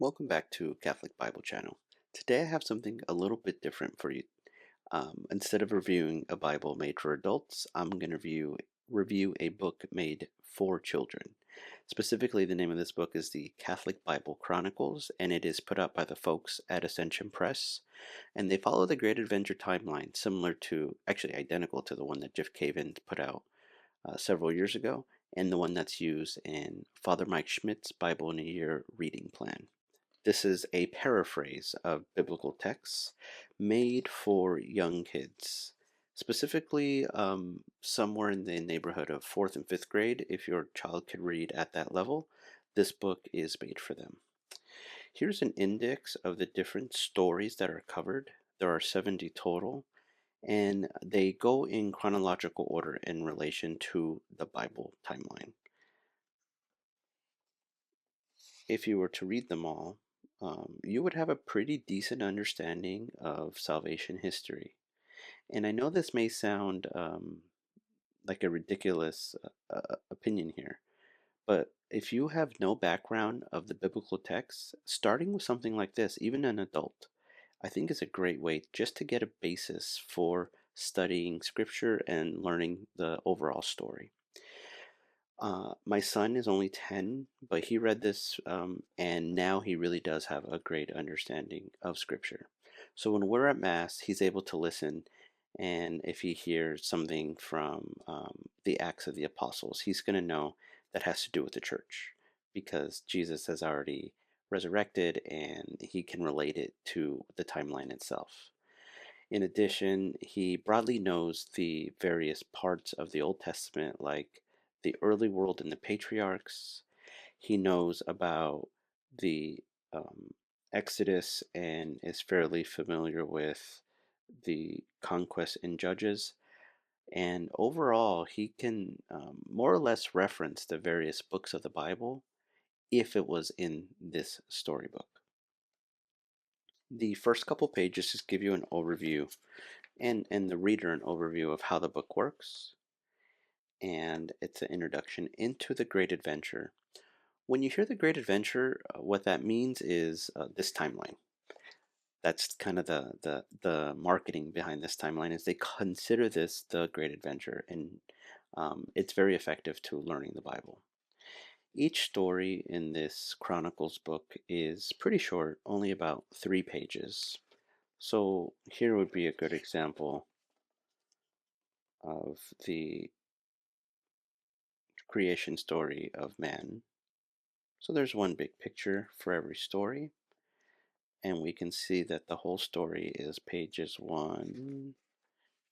Welcome back to Catholic Bible Channel. Today I have something a little bit different for you. Instead of reviewing a Bible made for adults, I'm going to review a book made for children. Specifically, the name of this book is the Catholic Bible Chronicles, and it is put out by the folks at Ascension Press. And they follow the Great Adventure timeline, similar to, actually identical to the one that Jeff Cavins put out several years ago, and the one that's used in Father Mike Schmidt's Bible in a Year reading plan. This is a paraphrase of biblical texts made for young kids, specifically somewhere in the neighborhood of fourth and fifth grade. If your child could read at that level, this book is made for them. Here's an index of the different stories that are covered. There are 70 total, and they go in chronological order in relation to the Bible timeline. If you were to read them all, you would have a pretty decent understanding of salvation history. And I know this may sound like a ridiculous opinion here, but if you have no background of the biblical texts, starting with something like this, even an adult, I think is a great way just to get a basis for studying scripture and learning the overall story. My son is only 10, but he read this, and now he really does have a great understanding of Scripture. So when we're at Mass, he's able to listen, and if he hears something from the Acts of the Apostles, he's going to know that has to do with the church because Jesus has already resurrected and he can relate it to the timeline itself. In addition, he broadly knows the various parts of the Old Testament, like the early world and the patriarchs. He knows about the Exodus and is fairly familiar with the conquest in Judges. And overall, he can more or less reference the various books of the Bible if it was in this storybook. The first couple pages just give you an overview and the reader an overview of how the book works, and it's an introduction into the Great Adventure. When you hear the Great Adventure, what that means is this timeline. That's kind of the marketing behind this timeline is they consider this the Great Adventure, and it's very effective to learning the Bible. Each story in this Chronicles book is pretty short, only about 3 pages. So here would be a good example of the creation story of man. So there's one big picture for every story, and we can see that the whole story is pages 1,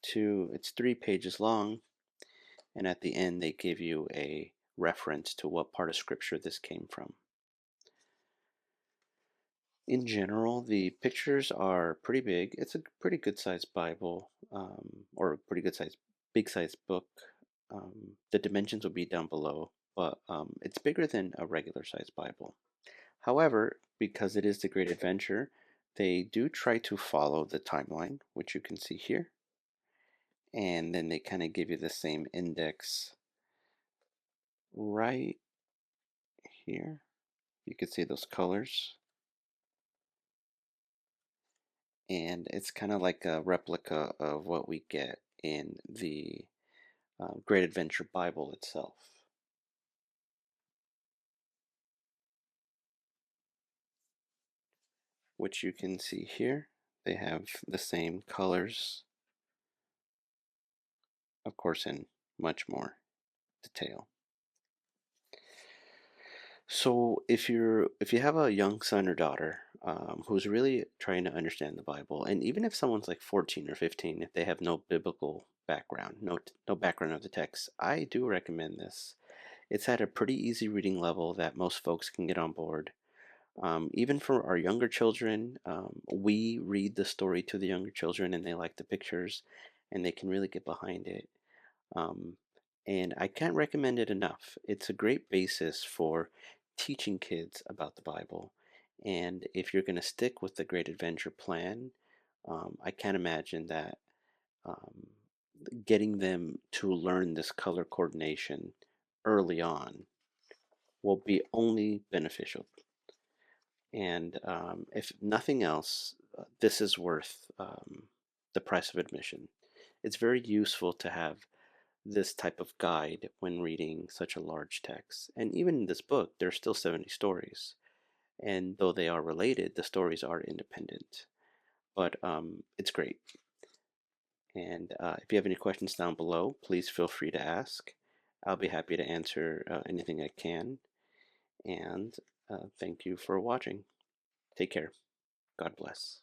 2, it's 3 pages long, and at the end they give you a reference to what part of scripture this came from. In general, the pictures are pretty big. It's a pretty good sized Bible, or a pretty good sized, big sized book. The dimensions will be down below, but it's bigger than a regular sized Bible. However, because it is the Great Adventure, they do try to follow the timeline, which you can see here. And then they kind of give you the same index right here. You can see those colors. And it's kind of like a replica of what we get in the Great Adventure Bible itself. Which you can see here. They have the same colors, of course, in much more detail. So if you have a young son or daughter who's really trying to understand the Bible, and even if someone's like 14 or 15, if they have no biblical background, no background of the text, I do recommend this. It's at a pretty easy reading level that most folks can get on board. Even for our younger children, we read the story to the younger children, and they like the pictures, and they can really get behind it. Um, and I can't recommend it enough. It's a great basis for teaching kids about the Bible. And if you're going to stick with the Great Adventure plan, I can't imagine that um, getting them to learn this color coordination early on will be only beneficial. And if nothing else, this is worth the price of admission. It's very useful to have this type of guide when reading such a large text. And even in this book, there's still 70 stories. And though they are related, the stories are independent. But it's great. And if you have any questions down below, please feel free to ask. I'll be happy to answer anything I can. And thank you for watching. Take care. God bless.